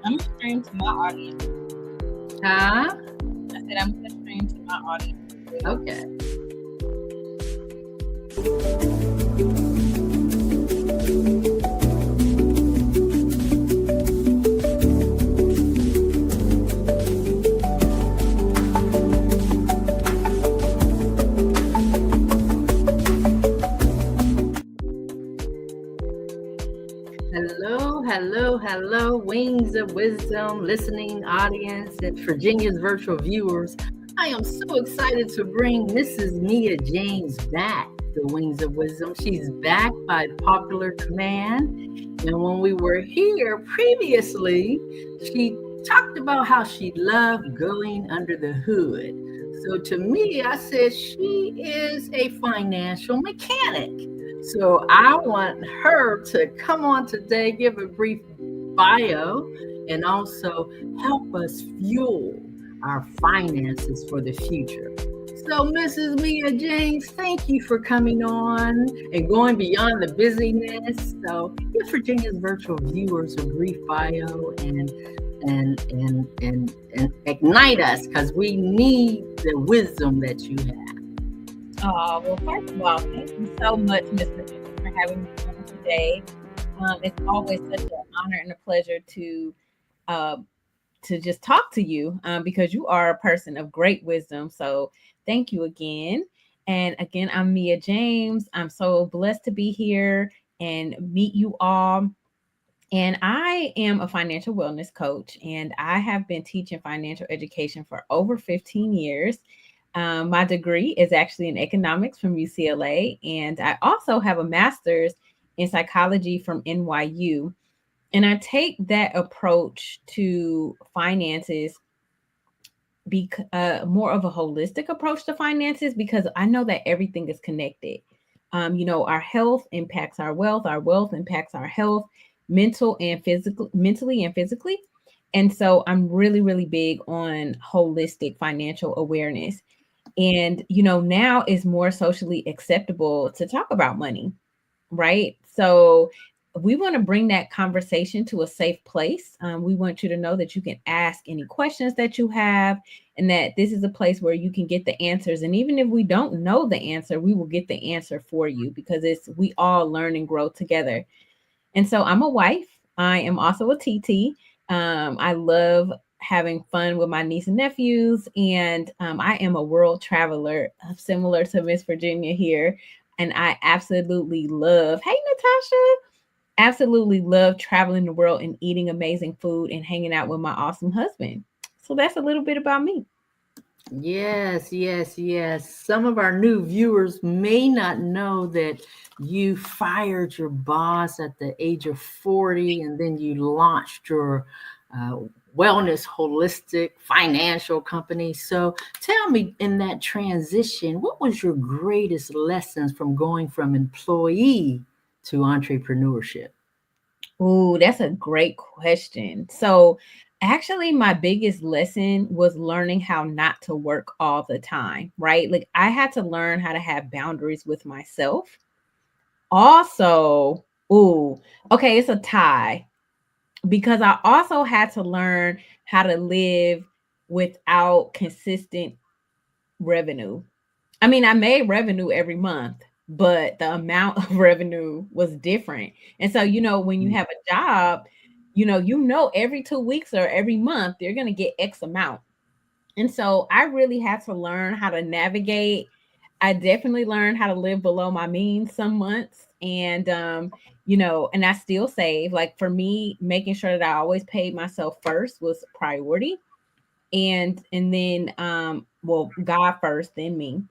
I'm gonna stream to my audience. Huh? I said I'm gonna stream to my audience. Okay. Hello, Wings of Wisdom, listening audience, and Virginia's virtual viewers. I am so excited to bring Mrs. Mia James back to Wings of Wisdom. She's back by popular demand. And when we were here previously, she talked about how she loved going under the hood. So to me, I said she is a financial mechanic. So I want her to come on today, give a brief bio, and also help us fuel our finances for the future. So, Mrs. Mia James, thank you for coming on and going beyond the busyness. So, give Virginia's virtual viewers a brief bio and ignite us, because we need the wisdom that you have. Well, first of all, thank you so much, Miss Virginia, for having me on today. It's always such an honor and a pleasure to just talk to you because you are a person of great wisdom. So thank you again. And again, I'm Mia James. I'm so blessed to be here and meet you all. And I am a financial wellness coach, and I have been teaching financial education for over 15 years. My degree is actually in economics from UCLA, and I also have a master's in psychology from NYU. And I take that approach to finances, more of a holistic approach to finances, because I know that everything is connected. Our health impacts our wealth impacts our health, mentally and physically. And so I'm really, really big on holistic financial awareness. And, now is more socially acceptable to talk about money, right? So we want to bring that conversation to a safe place. We want you to know that you can ask any questions that you have, and that this is a place where you can get the answers. And even if we don't know the answer, we will get the answer for you, because we all learn and grow together. And so I'm a wife. I am also a TT. I love having fun with my niece and nephews. And I am a world traveler, similar to Miss Virginia here. And I absolutely love, hey, Natasha, absolutely love traveling the world and eating amazing food and hanging out with my awesome husband. So that's a little bit about me. Yes. Some of our new viewers may not know that you fired your boss at the age of 40, and then you launched your uh, wellness holistic financial company. So tell me, in that transition, what was your greatest lessons from going from employee to entrepreneurship? Oh, that's a great question. So, actually, my biggest lesson was learning how not to work all the time, right? Like, I had to learn how to have boundaries with myself. Also, okay, it's a tie, because I also had to learn how to live without consistent revenue. I mean, I made revenue every month, but the amount of revenue was different. And so, when you have a job, every 2 weeks or every month, you're going to get X amount. And so I really had to learn how to navigate. I definitely learned how to live below my means some months. And, and I still save. Like, for me, making sure that I always paid myself first was a priority. And then, God first, then me.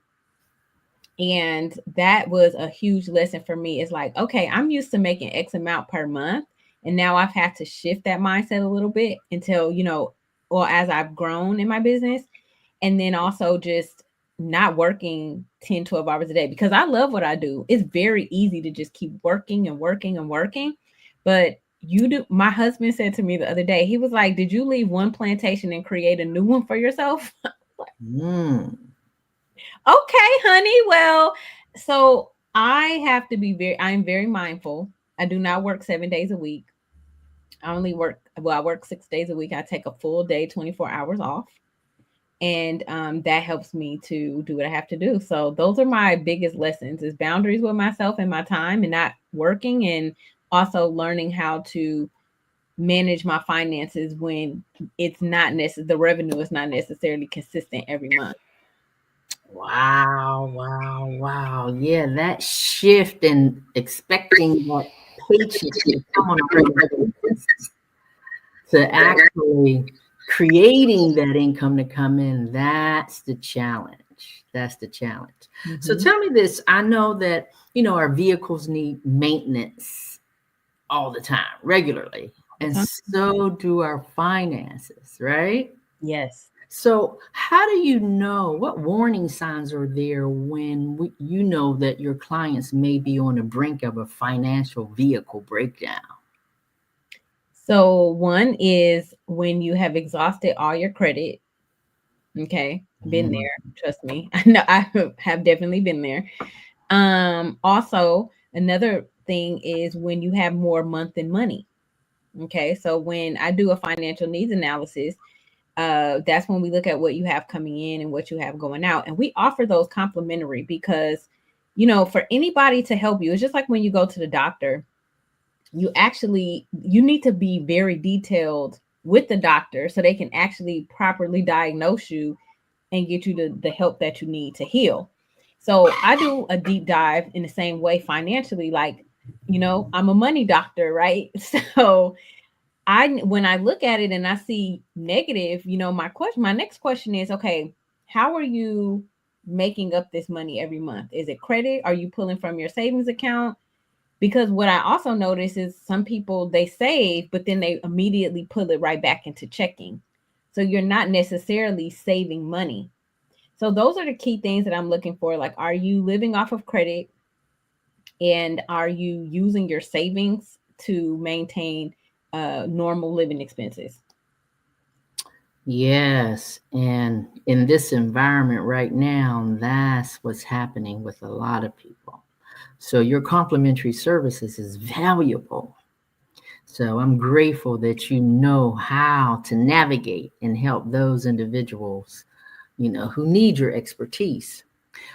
And that was a huge lesson for me. It's like, okay, I'm used to making X amount per month. And now I've had to shift that mindset a little bit until, or as I've grown in my business. And then also just not working 10, 12 hours a day, because I love what I do. It's very easy to just keep working and working and working. But my husband said to me the other day, he was like, did you leave one plantation and create a new one for yourself? Mm. Okay, honey. Well, so I am very mindful. I do not work 7 days a week. I only work, well, I work 6 days a week. I take a full day, 24 hours off. And that helps me to do what I have to do. So those are my biggest lessons is boundaries with myself and my time and not working, and also learning how to manage my finances when it's not necessary, the revenue is not necessarily consistent every month. Wow, wow, wow. Yeah, that shift in expecting that paycheck to come on a regular basis to actually creating that income to come in, that's the challenge. That's the challenge. So Mm-hmm. tell me this. I know that, our vehicles need maintenance all the time, regularly, All the and time. so do our finances, right? Yes. So, how do you know what warning signs are there when you know that your clients may be on the brink of a financial vehicle breakdown? So one is when you have exhausted all your credit. Okay. Been Mhm. there. Trust me. I know I have definitely been there. Also, another thing is when you have more month than money. Okay. So when I do a financial needs analysis, that's when we look at what you have coming in and what you have going out. And we offer those complimentary because, for anybody to help you, it's just like when you go to the doctor, you need to be very detailed with the doctor so they can actually properly diagnose you and get you the help that you need to heal. So I do a deep dive in the same way financially, like, I'm a money doctor, right? So when I look at it and I see negative, my next question is, okay, how are you making up this money every month? Is it credit? Are you pulling from your savings account? Because what I also notice is some people, they save, but then they immediately pull it right back into checking. So you're not necessarily saving money. So those are the key things that I'm looking for. Like, are you living off of credit, and are you using your savings to maintain normal living expenses? Yes, and in this environment right now, that's what's happening with a lot of people. So your complimentary services is valuable. So I'm grateful that you know how to navigate and help those individuals, who need your expertise.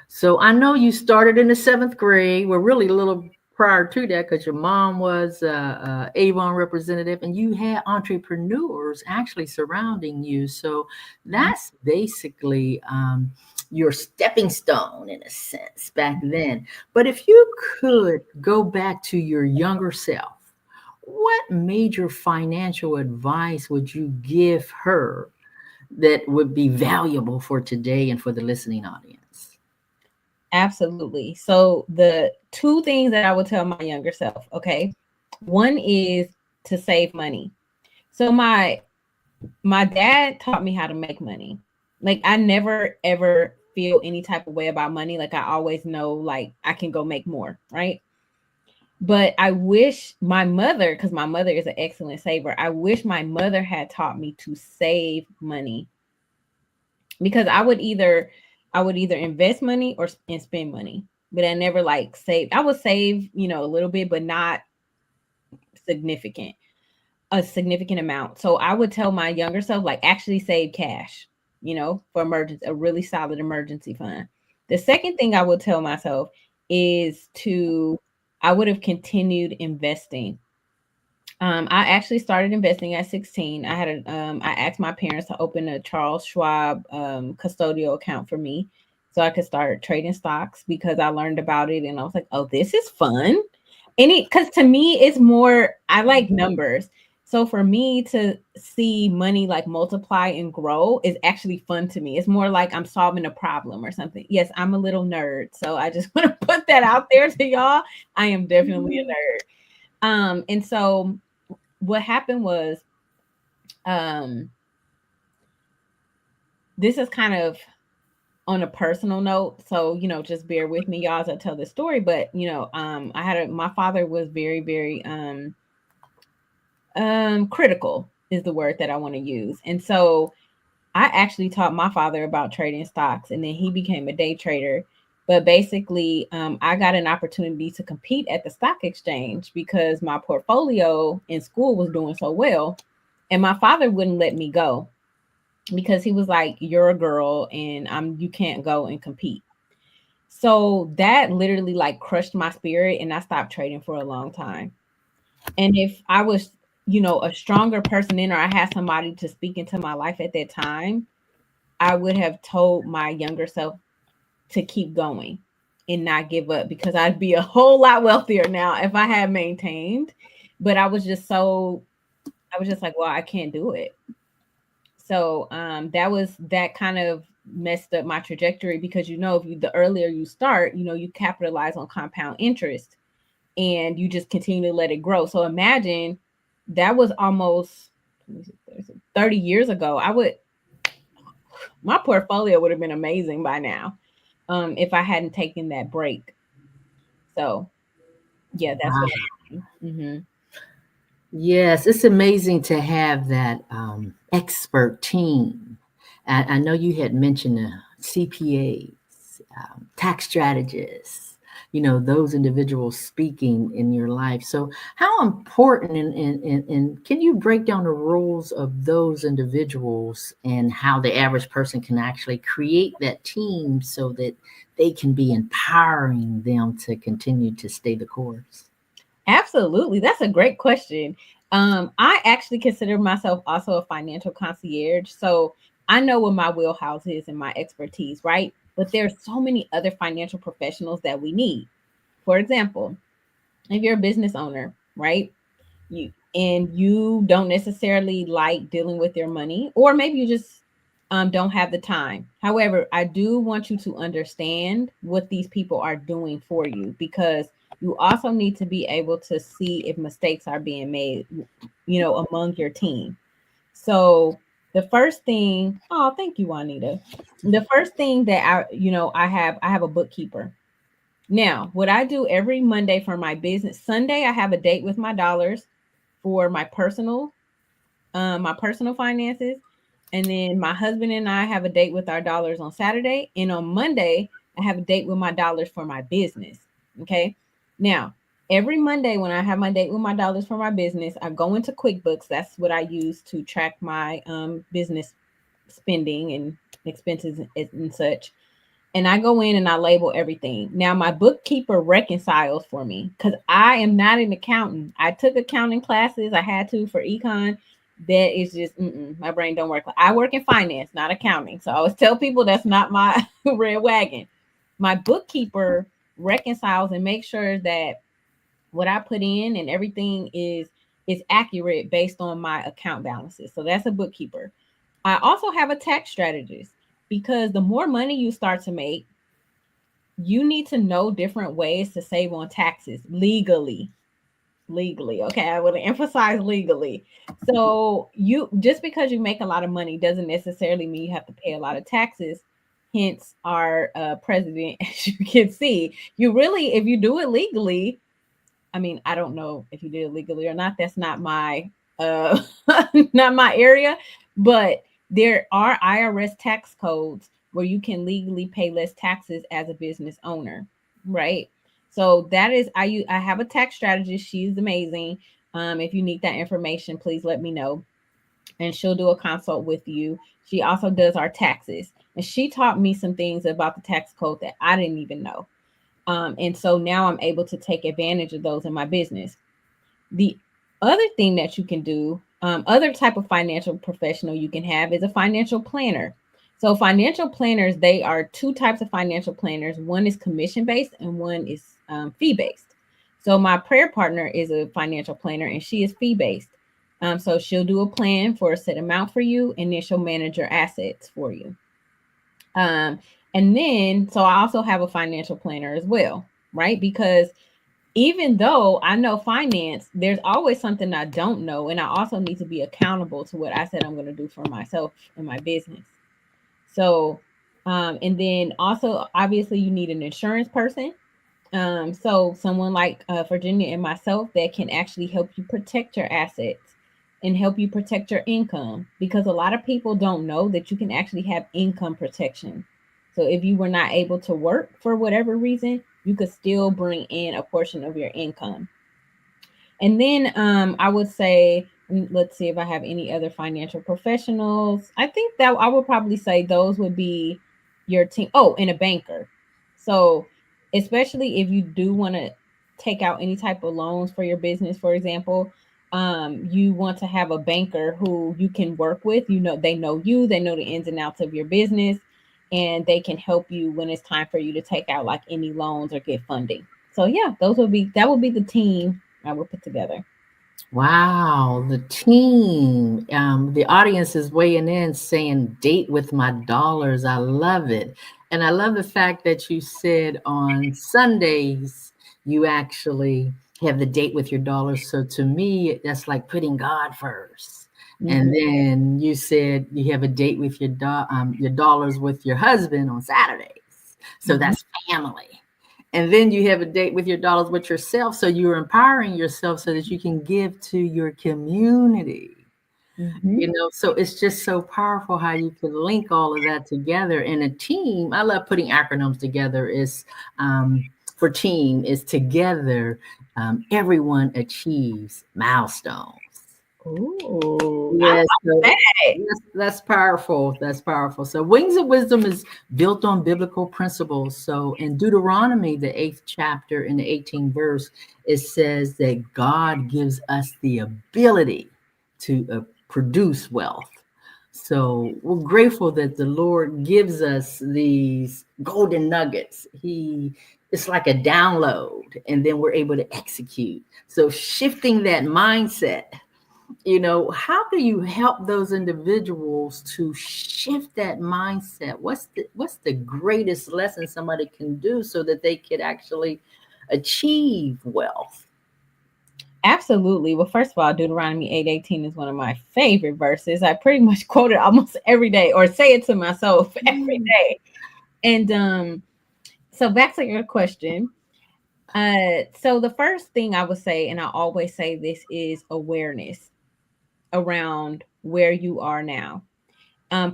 So I know you started in the seventh grade. Well, really a little prior to that, because your mom was Avon representative, and you had entrepreneurs actually surrounding you. So that's basically your stepping stone in a sense back then. But if you could go back to your younger self, what major financial advice would you give her that would be valuable for today and for the listening audience? Absolutely. So the two things that I would tell my younger self, okay, one is to save money. So my dad taught me how to make money. Like, I never ever feel any type of way about money. Like, I always know, like, I can go make more, right? But I wish my mother, because my mother is an excellent saver, I wish my mother had taught me to save money, because I would either invest money or and spend money, but I never like save. I would save, a little bit, but not significant, a significant amount. So I would tell my younger self, like, actually save cash, for emergency, a really solid emergency fund. The second thing I would tell myself is I would have continued investing. I actually started investing at 16. I asked my parents to open a Charles Schwab custodial account for me so I could start trading stocks, because I learned about it and I was like, oh, this is fun. Because to me, it's more, I like numbers. So for me to see money like multiply and grow is actually fun to me. It's more like I'm solving a problem or something. Yes, I'm a little nerd. So I just want to put that out there to y'all. I am definitely a nerd. And so what happened was, um this is kind of on a personal note, so just bear with me, y'all, as I tell this story. But my father was very, very critical is the word that I want to use. And so I actually taught my father about trading stocks, and then he became a day trader. But basically, I got an opportunity to compete at the stock exchange because my portfolio in school was doing so well. And my father wouldn't let me go because he was like, "You're a girl and you can't go and compete." So that literally like crushed my spirit and I stopped trading for a long time. And if I was, a stronger person in, or I had somebody to speak into my life at that time, I would have told my younger self to keep going and not give up, because I'd be a whole lot wealthier now if I had maintained. But I was just like, well, I can't do it. So that kind of messed up my trajectory, because if you the earlier you start, you capitalize on compound interest and you just continue to let it grow. So imagine that was almost 30 years ago. My portfolio would have been amazing by now, if I hadn't taken that break. So yeah, that's what Wow. happened. Hmm. Yes, it's amazing to have that expert team. I know you had mentioned CPAs, tax strategists, those individuals speaking in your life. So, how important and can you break down the roles of those individuals and how the average person can actually create that team so that they can be empowering them to continue to stay the course? Absolutely. That's a great question. I actually consider myself also a financial concierge. So I know what my wheelhouse is and my expertise, right? But there's so many other financial professionals that we need. For example, if you're a business owner, right? You don't necessarily like dealing with your money, or maybe you just don't have the time. However, I do want you to understand what these people are doing for you, because you also need to be able to see if mistakes are being made, among your team. So the first thing, oh, thank you, Juanita. The first thing that I have a bookkeeper. Now, what I do every Monday for my business, Sunday, I have a date with my dollars for my personal finances. And then my husband and I have a date with our dollars on Saturday. And on Monday, I have a date with my dollars for my business. Okay. Now, every Monday when I have my date with my dollars for my business, I go into QuickBooks. That's what I use to track my business spending and expenses and such. And I go in and I label everything. Now my bookkeeper reconciles for me because I am not an accountant. I took accounting classes. I had to for econ. That is just my brain don't work. I work in finance, not accounting. So I always tell people that's not my red wagon. My bookkeeper reconciles and makes sure that what I put in and everything is accurate based on my account balances. So that's a bookkeeper. I also have a tax strategist, because the more money you start to make, you need to know different ways to save on taxes legally. Legally, okay, I would emphasize legally. So you, just because you make a lot of money doesn't necessarily mean you have to pay a lot of taxes. Hence our president, as you can see, you really, if you do it legally, I mean, I don't know if you did it legally or not. That's not my uh not my area, but there are IRS tax codes where you can legally pay less taxes as a business owner, right? So that is, I have a tax strategist. She's amazing. If you need that information, please let me know, and she'll do a consult with you. She also does our taxes, and she taught me some things about the tax code that I didn't even know. And so now I'm able to take advantage of those in my business. The other thing that you can do, other type of financial professional you can have, is a financial planner. So financial planners, they are two types of financial planners. One is commission based and one is fee based. So my prayer partner is a financial planner and she is fee based. So she'll do a plan for a set amount for you, and then she'll manage your assets for you. Um, and then, so I also have a financial planner as well, right? Because even though I know finance, there's always something I don't know. And I also need to be accountable to what I said I'm going to do for myself and my business. So, and then also, obviously, you need an insurance person. So someone like Virginia and myself that can actually help you protect your assets and help you protect your income, because a lot of people don't know that you can actually have income protection. So if you were not able to work for whatever reason, you could still bring in a portion of your income. And then I would say, let's see if I have any other financial professionals. I think that I would probably say those would be your team. Oh, and a banker. So, especially if you do want to take out any type of loans for your business, for example, you want to have a banker who you can work with. You know, they know you, they know the ins and outs of your business, and they can help you when it's time for you to take out like any loans or get funding. So yeah, that would be the team I would put together. Wow, the team. The audience is weighing in saying, date with my dollars. I love it. And I love the fact that you said on Sundays, you actually have the date with your dollars. So to me, that's like putting God first. And Mhm. then you said you have a date with your dollars with your husband on Saturdays. So Mhm. that's family. And then you have a date with your dollars with yourself. So you're empowering yourself so that you can give to your community. Mhm. So it's just so powerful how you can link all of that together in a team. I love putting acronyms together. Is For team is together. Everyone achieves milestones. Ooh, I Yes, like so that. that's powerful. That's powerful. So, Wings of Wisdom is built on biblical principles. So, in Deuteronomy, the 8th chapter, in the 18th verse, it says that God gives us the ability to produce wealth. So, we're grateful that the Lord gives us these golden nuggets. It's like a download, and then we're able to execute. So, shifting that mindset, how do you help those individuals to shift that mindset? What's the greatest lesson somebody can do so that they could actually achieve wealth? Absolutely. Well, first of all, Deuteronomy 8:18 is one of my favorite verses. I pretty much quote it almost every day or say it to myself every Mm. day. And so back to your question. So the first thing I would say, and I always say this, is awareness around where you are now.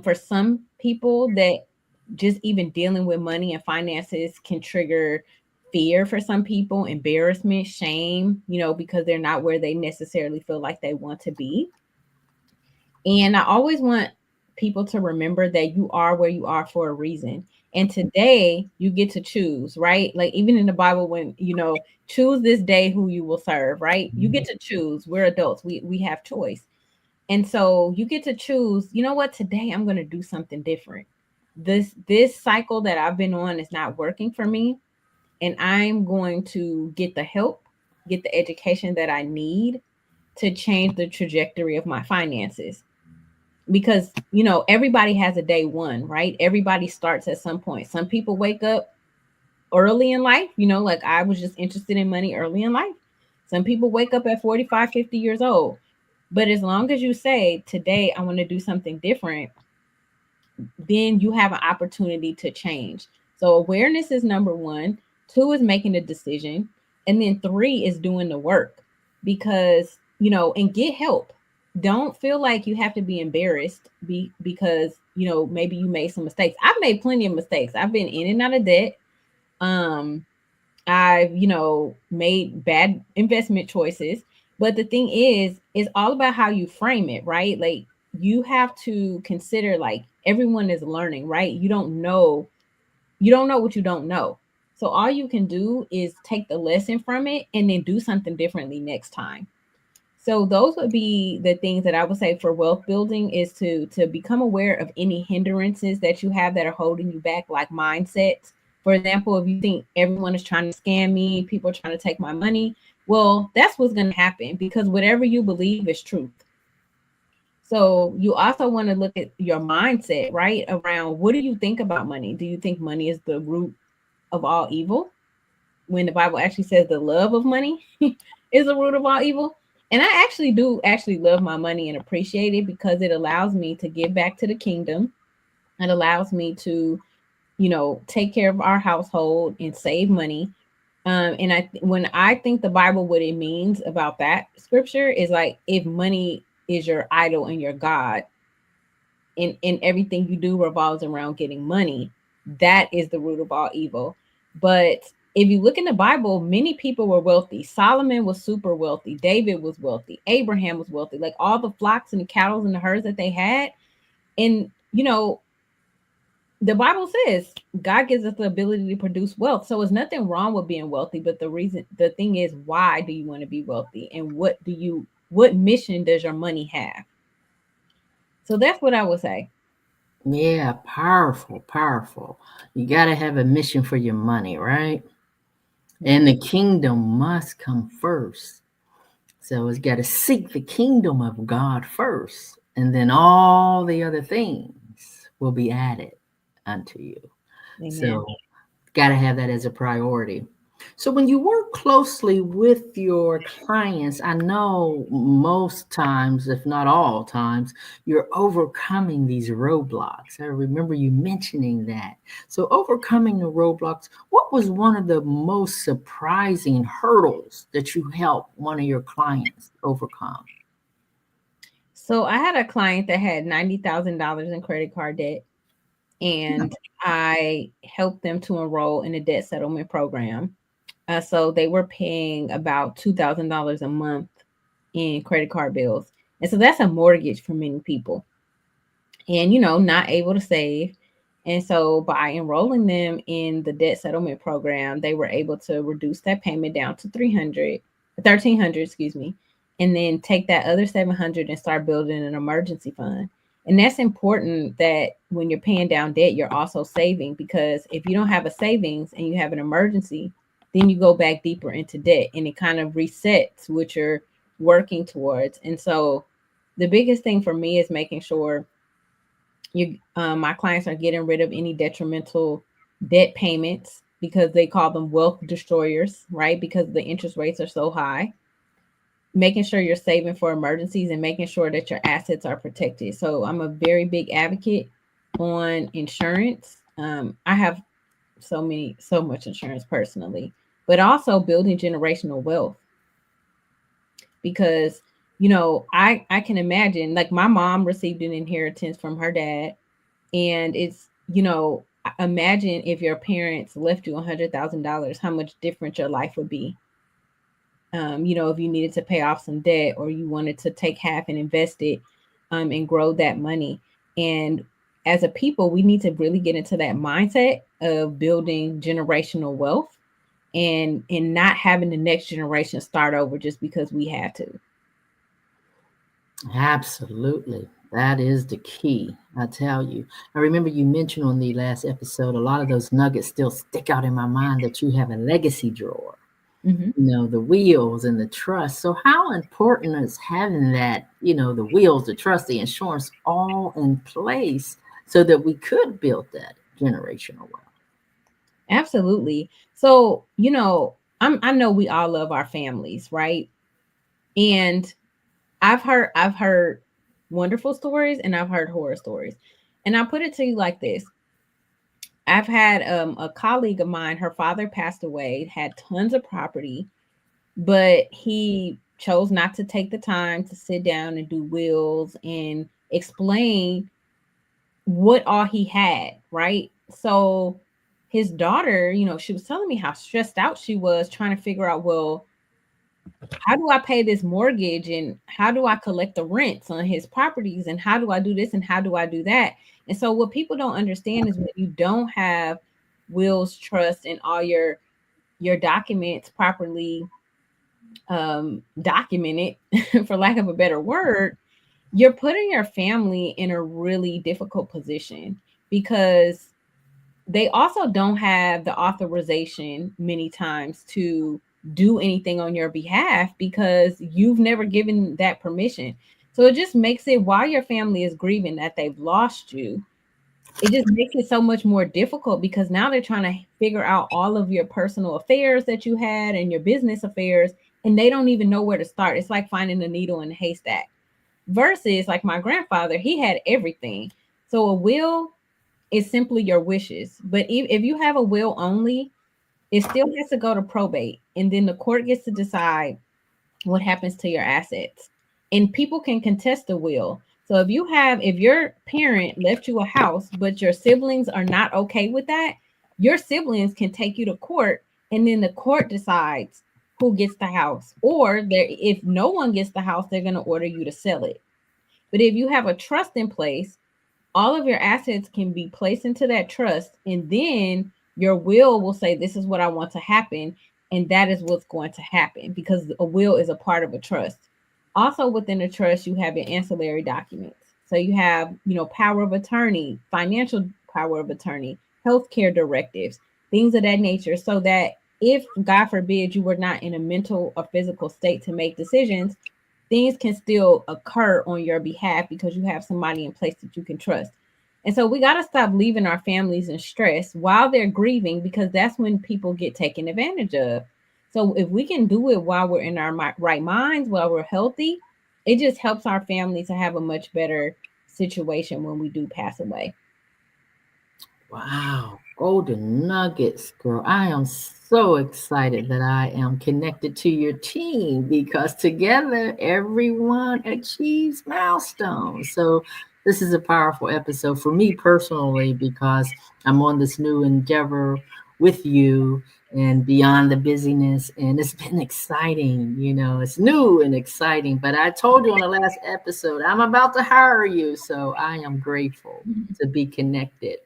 For some people, that just even dealing with money and finances can trigger fear for some people, embarrassment, shame, because they're not where they necessarily feel like they want to be. And I always want people to remember that you are where you are for a reason. And today you get to choose, right? Like even in the Bible, when choose this day who you will serve, right? You get to choose. We're adults. We have choice. And so you get to choose, you know what, today I'm going to do something different. This cycle that I've been on is not working for me, and I'm going to get the help, get the education that I need to change the trajectory of my finances. Because, everybody has a day one, right? Everybody starts at some point. Some people wake up early in life, like I was just interested in money early in life. Some people wake up at 45, 50 years old. But as long as you say, today I want to do something different, then you have an opportunity to change. So awareness is number one. Two is making a decision. And then three is doing the work, because, and get help. Don't feel like you have to be embarrassed because, maybe you made some mistakes. I've made plenty of mistakes. I've been in and out of debt. Um, I've, made bad investment choices. But the thing is, it's all about how you frame it, right? Like you have to consider like everyone is learning, right? You don't know what you don't know. So all you can do is take the lesson from it and then do something differently next time. So those would be the things that I would say for wealth building, is to become aware of any hindrances that you have that are holding you back, like mindsets. For example, if you think everyone is trying to scam me, people are trying to take my money, well, that's what's going to happen, because whatever you believe is truth. So you also want to look at your mindset, right? Around what do you think about money? Do you think money is the root of all evil, when the Bible actually says the love of money is the root of all evil? And I actually do actually love my money and appreciate it, because it allows me to give back to the kingdom. It allows me to, take care of our household and save money. And when I think the Bible, what it means about that scripture is like, if money is your idol and your God, and everything you do revolves around getting money, that is the root of all evil. But if you look in the Bible, many people were wealthy. Solomon was super wealthy. David was wealthy. Abraham was wealthy. Like all the flocks and the cattle and the herds that they had. And, the Bible says God gives us the ability to produce wealth. So there's nothing wrong with being wealthy. But the thing is, why do you want to be wealthy? And what mission does your money have? So that's what I would say. Yeah, powerful, powerful. You got to have a mission for your money, right? And Mhm. the kingdom must come first. So it's got to seek the kingdom of God first, and then all the other things will be added unto you. Amen. So got to have that as a priority. So when you work closely with your clients, I know most times, if not all times, you're overcoming these roadblocks. I remember you mentioning that. So overcoming the roadblocks, what was one of the most surprising hurdles that you helped one of your clients overcome? So I had a client that had $90,000 in credit card debt, and I helped them to enroll in a debt settlement program. So they were paying about $2,000 a month in credit card bills. And so that's a mortgage for many people, and not able to save. And so by enrolling them in the debt settlement program, they were able to reduce that payment down to 1,300, excuse me, and then take that other 700 and start building an emergency fund. And that's important, that when you're paying down debt, you're also saving, because if you don't have a savings and you have an emergency, then you go back deeper into debt, and it kind of resets what you're working towards. And so the biggest thing for me is making sure my clients are getting rid of any detrimental debt payments, because they call them wealth destroyers, right? Because the interest rates are so high. Making sure you're saving for emergencies and making sure that your assets are protected. So I'm a very big advocate on insurance. I have so much insurance personally, but also building generational wealth, because I can imagine, like, my mom received an inheritance from her dad, and it's, imagine if your parents left you $100,000, how much different your life would be. If you needed to pay off some debt, or you wanted to take half and invest it, and grow that money. And as a people, we need to really get into that mindset of building generational wealth, and not having the next generation start over just because we had to. Absolutely. That is the key. I tell you. I remember you mentioned on the last episode, a lot of those nuggets still stick out in my mind, that you have a legacy drawer, Hmm. the wheels and the trust. So, how important is having that, the wheels, the trust, the insurance all in place so that we could build that generational wealth? Absolutely. So, I know we all love our families, right? And I've heard wonderful stories, and I've heard horror stories. And I'll put it to you like this. I've had a colleague of mine, her father passed away, had tons of property, but he chose not to take the time to sit down and do wills and explain what all he had, right? So his daughter, she was telling me how stressed out she was trying to figure out, well, how do I pay this mortgage, and how do I collect the rents on his properties, and how do I do this, and how do I do that? And so what people don't understand is, when you don't have wills, trust, and all your documents properly documented, for lack of a better word, you're putting your family in a really difficult position, because they also don't have the authorization many times to do anything on your behalf, because you've never given that permission. So it just makes it, while your family is grieving that they've lost you, it just makes it so much more difficult, because now they're trying to figure out all of your personal affairs that you had and your business affairs, and they don't even know where to start. It's like finding a needle in a haystack. Versus, like, my grandfather, he had everything. So a will is simply your wishes. But if you have a will only, it still has to go to probate, and then the court gets to decide what happens to your assets. And people can contest the will. So if your parent left you a house, but your siblings are not okay with that, your siblings can take you to court, and then the court decides who gets the house. Or if no one gets the house, they're going to order you to sell it. But if you have a trust in place, all of your assets can be placed into that trust, and then your will say, this is what I want to happen, and that is what's going to happen, because a will is a part of a trust. Also within the trust, you have your ancillary documents. So you have, power of attorney, financial power of attorney, healthcare directives, things of that nature, so that if, God forbid, you were not in a mental or physical state to make decisions, things can still occur on your behalf because you have somebody in place that you can trust. And so we got to stop leaving our families in stress while they're grieving, because that's when people get taken advantage of. So if we can do it while we're in our right minds, while we're healthy, it just helps our family to have a much better situation when we do pass away. Wow, golden nuggets, girl. I am so excited that I am connected to your team because together everyone achieves milestones. So, this is a powerful episode for me personally because I'm on this new endeavor with you and beyond the busyness. And it's been exciting. It's new and exciting. But I told you on the last episode, I'm about to hire you. So, I am grateful to be connected.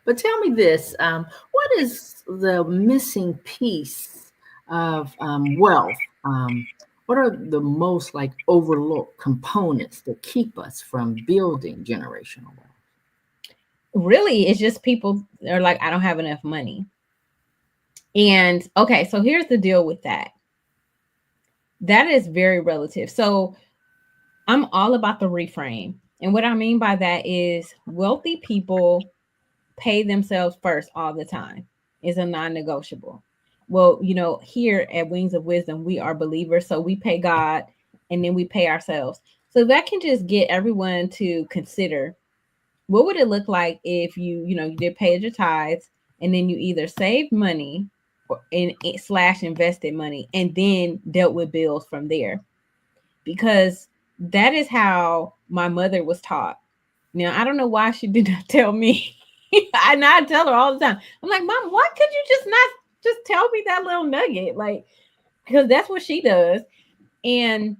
But tell me this, what is the missing piece of wealth? What are the most like overlooked components that keep us from building generational wealth? Really, it's just people are like, I don't have enough money. And okay, so here's the deal with that. That is very relative. So I'm all about the reframe. And what I mean by that is wealthy people pay themselves first all the time. Is a non-negotiable. Well, here at Wings of Wisdom, we are believers, so we pay God and then we pay ourselves. So that can just get everyone to consider, what would it look like if you did pay your tithes, and then you either saved money or in slash invested money, and then dealt with bills from there, because that is how my mother was taught. Now, I don't know why she did not tell me. I tell her all the time. I'm like, Mom, why could you just not just tell me that little nugget? Like, because that's what she does. And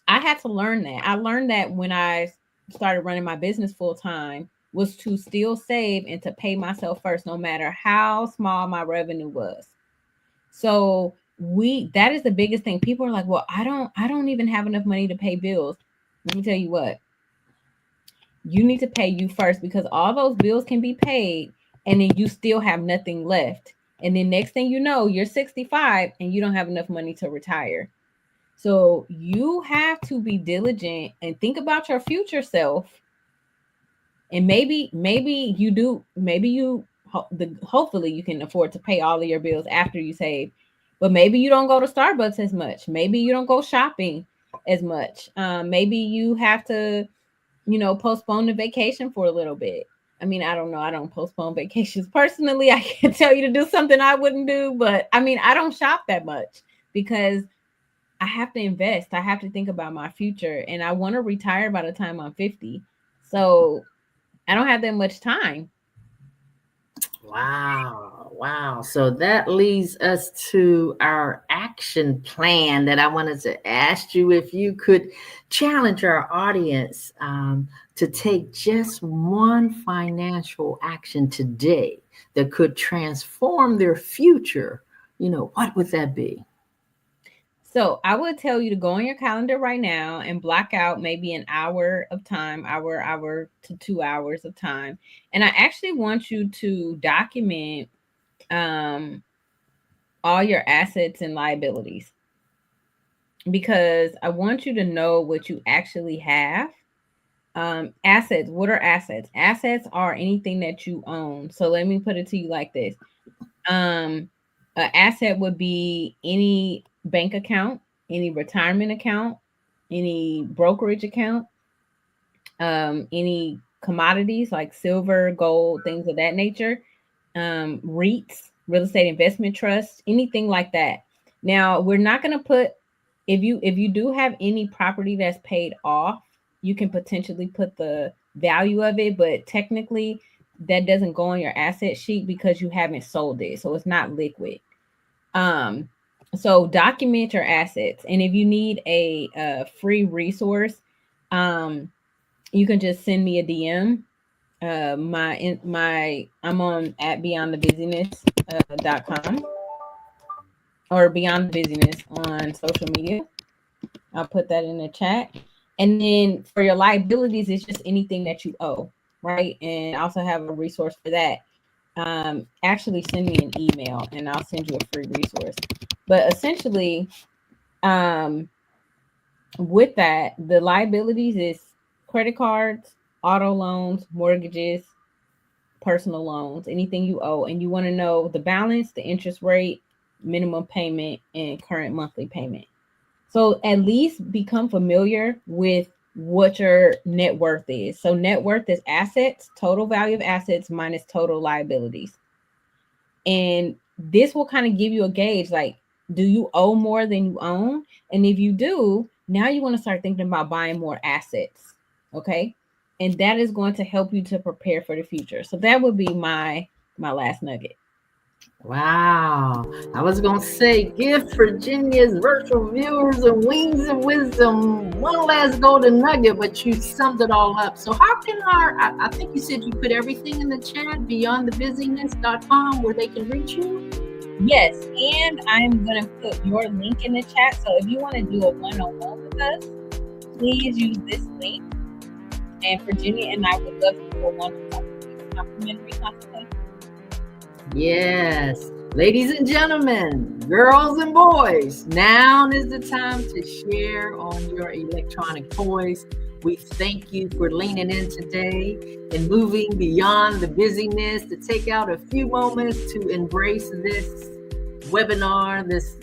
I had to learn that. I learned that when I started running my business full time, was to still save and to pay myself first, no matter how small my revenue was. So that is the biggest thing. People are like, well, I don't even have enough money to pay bills. Let me tell you what, you need to pay you first, because all those bills can be paid and then you still have nothing left. And then next thing you know, you're 65 and you don't have enough money to retire. So you have to be diligent and think about your future self. And maybe you do, maybe hopefully you can afford to pay all of your bills after you save. But maybe you don't go to Starbucks as much. Maybe you don't go shopping as much. Maybe you have to postpone the vacation for a little bit. I mean, I don't know. I don't postpone vacations personally. I can't tell you to do something I wouldn't do, but I mean, I don't shop that much because I have to invest. I have to think about my future, and I want to retire by the time I'm 50. So I don't have that much time. Wow, wow. So that leads us to our action plan that I wanted to ask you if you could challenge our audience to take just one financial action today that could transform their future. What would that be? So I would tell you to go on your calendar right now and block out maybe an hour of time, hour to 2 hours of time. And I actually want you to document um, all your assets and liabilities, because I want you to know what you actually have. Assets. What are assets? Assets are anything that you own. So let me put it to you like this. An asset would be any bank account, any retirement account, any brokerage account, any commodities like silver, gold, things of that nature, REITs, real estate investment trusts, anything like that. Now, we're not going to put, if you do have any property that's paid off, you can potentially put the value of it, but technically that doesn't go on your asset sheet because you haven't sold it. So it's not liquid. Um, so document your assets. And if you need a free resource, you can just send me a DM. I'm on at beyondthebusyness.com or Beyond the Busyness on social media. I'll put that in the chat. And then for your liabilities, it's just anything that you owe, right? And I also have a resource for that. Actually send me an email and I'll send you a free resource. But essentially, with that, the liabilities is credit cards, auto loans, mortgages, personal loans, anything you owe. And you want to know the balance, the interest rate, minimum payment, and current monthly payment. So at least become familiar with what your net worth is. So net worth is assets, total value of assets minus total liabilities. And this will kind of give you a gauge like, do you owe more than you own? And if you do, now you want to start thinking about buying more assets. Okay. And that is going to help you to prepare for the future. So that would be my last nugget. Wow. I was going to say, give Virginia's virtual viewers and Wings of Wisdom one last golden nugget, but you summed it all up. So how can I think you said you put everything in the chat, beyondthebusyness.com, where they can reach you? Yes, and I'm going to put your link in the chat. So if you want to do a one-on-one with us, please use this link. And Virginia and I would love to do a one-on-one complimentary consultation. Yes. Ladies and gentlemen, girls and boys, now is the time to share on your electronic toys. We thank you for leaning in today and moving beyond the busyness to take out a few moments to embrace this webinar, this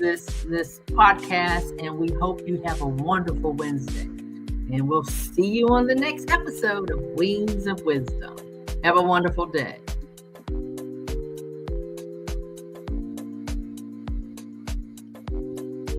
podcast, and we hope you have a wonderful Wednesday. And we'll see you on the next episode of Wings of Wisdom. Have a wonderful day.